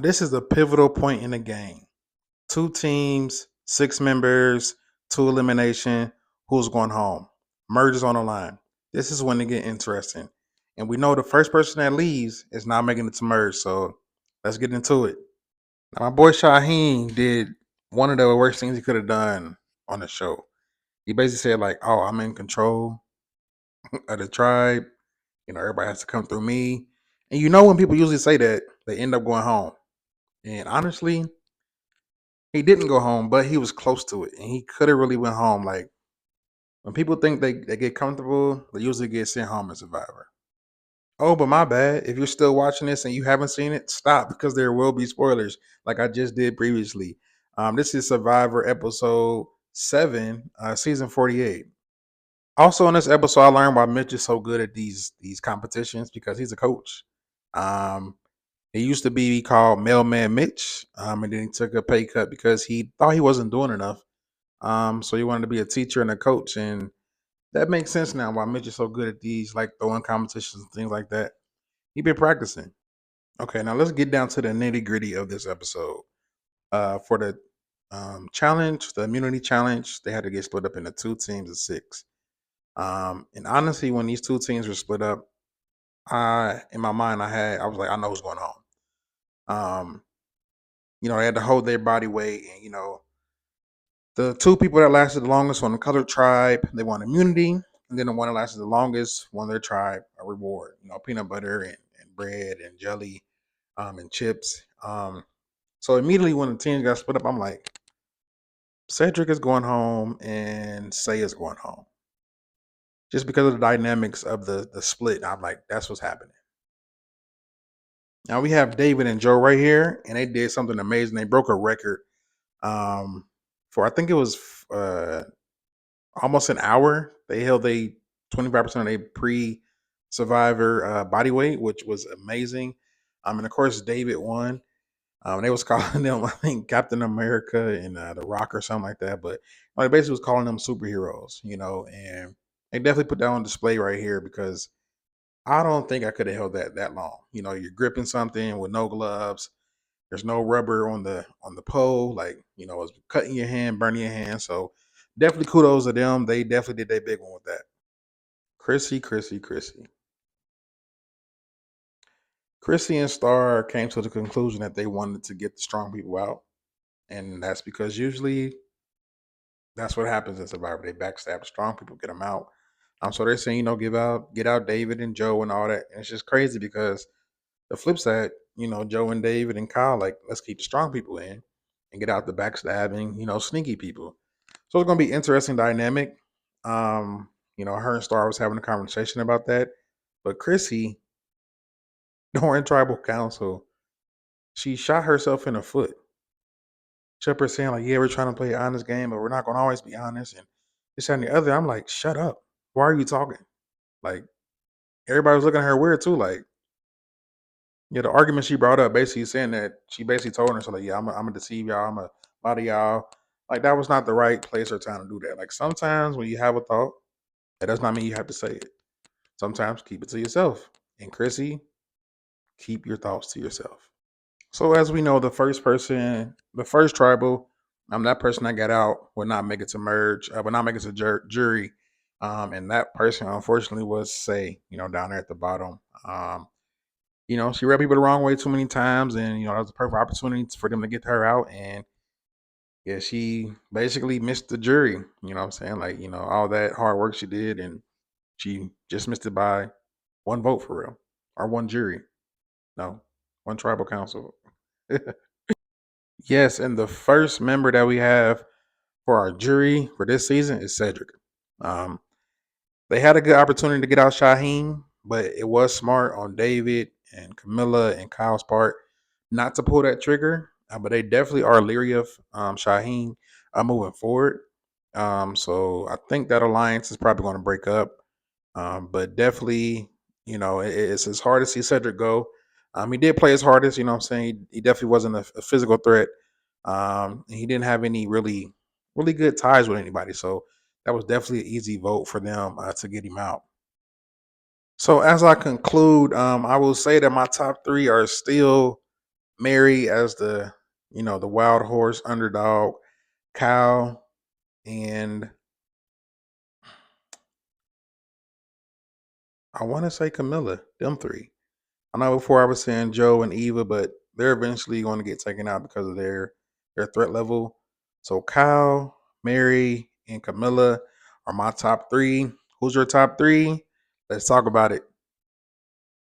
This is a pivotal point in the game. Two teams, 6 members, two elimination. Who's going home? Merges on the line. This is when it get interesting. And we know the first person that leaves is not making it to merge. So let's get into it. Now, my boy Shaheen did one of the worst things he could have done on the show. He basically said, like, oh, I'm in control of the tribe. Everybody has to come through me. And when people usually say that, they end up going home. And honestly, he didn't go home, but he was close to it, and he could have really went home. Like when people think they get comfortable, they usually get sent home as Survivor. Oh, but my bad. If you're still watching this and you haven't seen it, stop because there will be spoilers, like I just did previously. This is Survivor episode 7, season 48. Also, in this episode, I learned why Mitch is so good at these competitions because he's a coach. Um, he used to be called Mailman Mitch, and then he took a pay cut because he thought he wasn't doing enough. So he wanted to be a teacher and a coach, and that makes sense now why Mitch is so good at these like throwing competitions and things like that. He been practicing. Okay, now let's get down to the nitty gritty of this episode. For the challenge, the immunity challenge, they had to get split up into two teams of 6. And honestly, when these two teams were split up, in my mind, I was like, I know who's going home. Um, they had to hold their body weight, and the two people that lasted the longest on the colored tribe, they won immunity, and then the one that lasted the longest won their tribe a reward. Peanut butter and bread and jelly, and chips. So immediately when the teams got split up, I'm like, Cedric is going home and Say is going home. Just because of the dynamics of the split, I'm like, that's what's happening. Now we have David and Joe right here, and they did something amazing. They broke a record um, for I think it was almost an hour. They held a 25% of a pre-survivor body weight, which was amazing. And of course, David won. They was calling them, I think, Captain America and The Rock or something like that. But they basically was calling them superheroes, and they definitely put that on display right here because I don't think I could have held that long. You're gripping something with no gloves. There's no rubber on the pole, like it's cutting your hand, burning your hand. So definitely kudos to them. They definitely did their big one with that. Chrissy. Chrissy and Star came to the conclusion that they wanted to get the strong people out, and that's because usually that's what happens in Survivor. They backstab the strong people, get them out. So they're saying, get out David and Joe and all that. And it's just crazy because the flip side, Joe and David and Kyle, like, let's keep the strong people in and get out the backstabbing, sneaky people. So it's gonna be interesting dynamic. Her and Star was having a conversation about that. But Chrissy, during tribal council, she shot herself in the foot. She up her saying, like, yeah, we're trying to play an honest game, but we're not gonna always be honest. And this and the other. I'm like, shut up. Why are you talking? Like, everybody was looking at her weird too. Like, yeah, the argument she brought up basically saying that she basically told her, so like, yeah, I'm gonna deceive y'all, I'm gonna lie to y'all. Like, that was not the right place or time to do that. Like, sometimes when you have a thought, that does not mean you have to say it. Sometimes keep it to yourself. And Chrissy, keep your thoughts to yourself. So as we know, the first tribal, that person that got out would not make it to merge, would not make it to jury. And that person, unfortunately, was Say, down there at the bottom. She rubbed people the wrong way too many times, and that was a perfect opportunity for them to get her out. And yeah, she basically missed the jury. You know what I'm saying? Like, all that hard work she did, and she just missed it by one vote for real, or one jury. No, one tribal council. Yes, and the first member that we have for our jury for this season is Cedric. Um, they had a good opportunity to get out Shaheen, but it was smart on David and Camilla and Kyle's part not to pull that trigger. But they definitely are leery of Shaheen moving forward. So I think that alliance is probably going to break up. But definitely, it's hard to see Cedric go. He did play his hardest, what I'm saying? He definitely wasn't a physical threat. He didn't have any really good ties with anybody. So that was definitely an easy vote for them to get him out. So as I conclude, I will say that my top 3 are still Mary as the wild horse underdog, Kyle, and I want to say Camilla. Them three. I know before I was saying Joe and Eva, but they're eventually going to get taken out because of their threat level. So Kyle, Mary, and Camilla are my top three. Who's your top three? Let's talk about it.